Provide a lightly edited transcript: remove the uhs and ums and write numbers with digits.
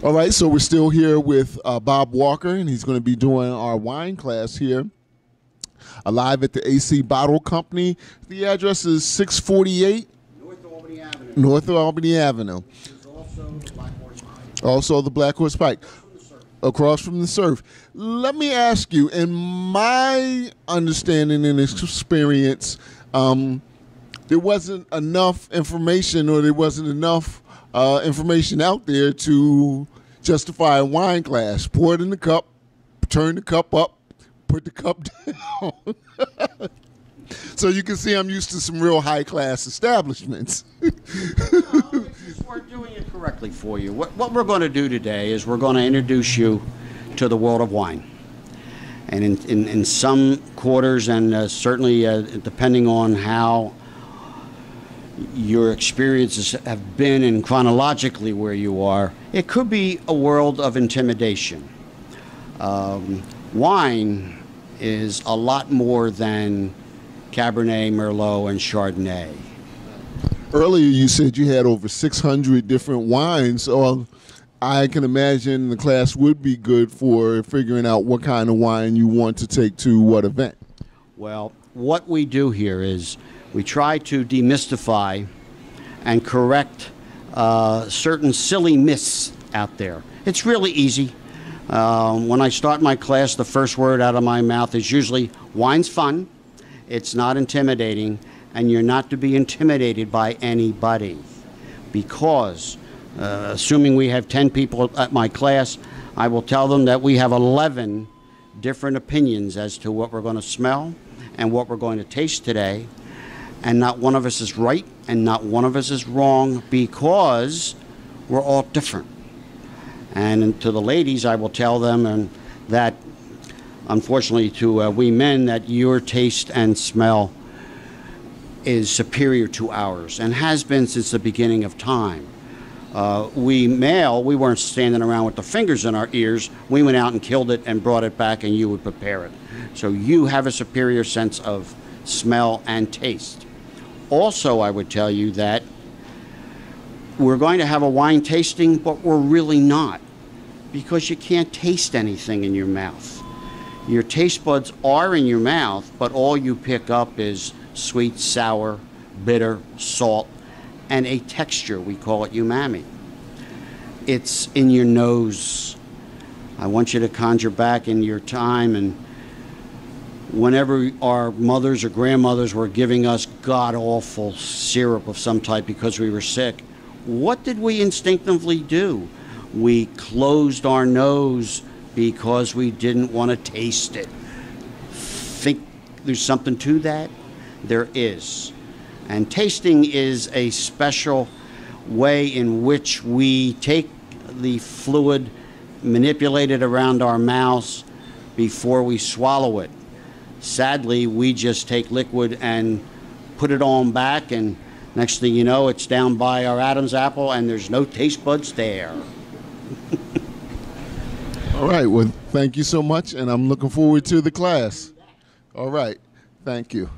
All right, so we're still here with Bob Walker, and he's going to be doing our wine class here, live at the AC Bottle Company. The address is 648 North Albany Avenue. North Albany Avenue. Which is also the Black Horse Pike. Also the Black Horse Pike, across from the surf. Let me ask you, in my understanding and experience, there wasn't enough information, or there wasn't enough information out there to justify a wine glass. Pour it in the cup, turn the cup up, put the cup down. So you can see I'm used to some real high-class establishments. We're doing it correctly for you. What we're going to do today is we're going to introduce you to the world of wine. And in some quarters, and certainly depending on how your experiences have been and chronologically where you are, it could be a world of intimidation. Wine is a lot more than Cabernet, Merlot, and Chardonnay. Earlier you said you had over 600 different wines, so I can imagine the class would be good for figuring out what kind of wine you want to take to what event. Well, what we do here is we try to demystify and correct certain silly myths out there. It's really easy. When I start my class, the first word out of my mouth is usually, wine's fun, it's not intimidating, and you're not to be intimidated by anybody. Because, assuming we have 10 people at my class, I will tell them that we have 11 different opinions as to what we're going to smell and what we're going to taste today. And not one of us is right and not one of us is wrong, because we're all different. And to the ladies, I will tell them that, unfortunately to we men, that your taste and smell is superior to ours and has been since the beginning of time. We weren't standing around with the fingers in our ears. We went out and killed it and brought it back, and you would prepare it. So you have a superior sense of smell and taste. Also, I would tell you that we're going to have a wine tasting, but we're really not, because you can't taste anything in your mouth. Your taste buds are in your mouth, but all you pick up is sweet, sour, bitter, salt, and a texture. We call it umami. It's in your nose. I want you to conjure back in your time, and whenever our mothers or grandmothers were giving us god-awful syrup of some type because we were sick, what did we instinctively do? We closed our nose because we didn't want to taste it. Think there's something to that? There is. And tasting is a special way in which we take the fluid, manipulate it around our mouths before we swallow it. Sadly, we just take liquid and put it on back, and next thing you know, it's down by our Adam's apple and there's no taste buds there. All right, well, thank you so much, and I'm looking forward to the class. All right, thank you.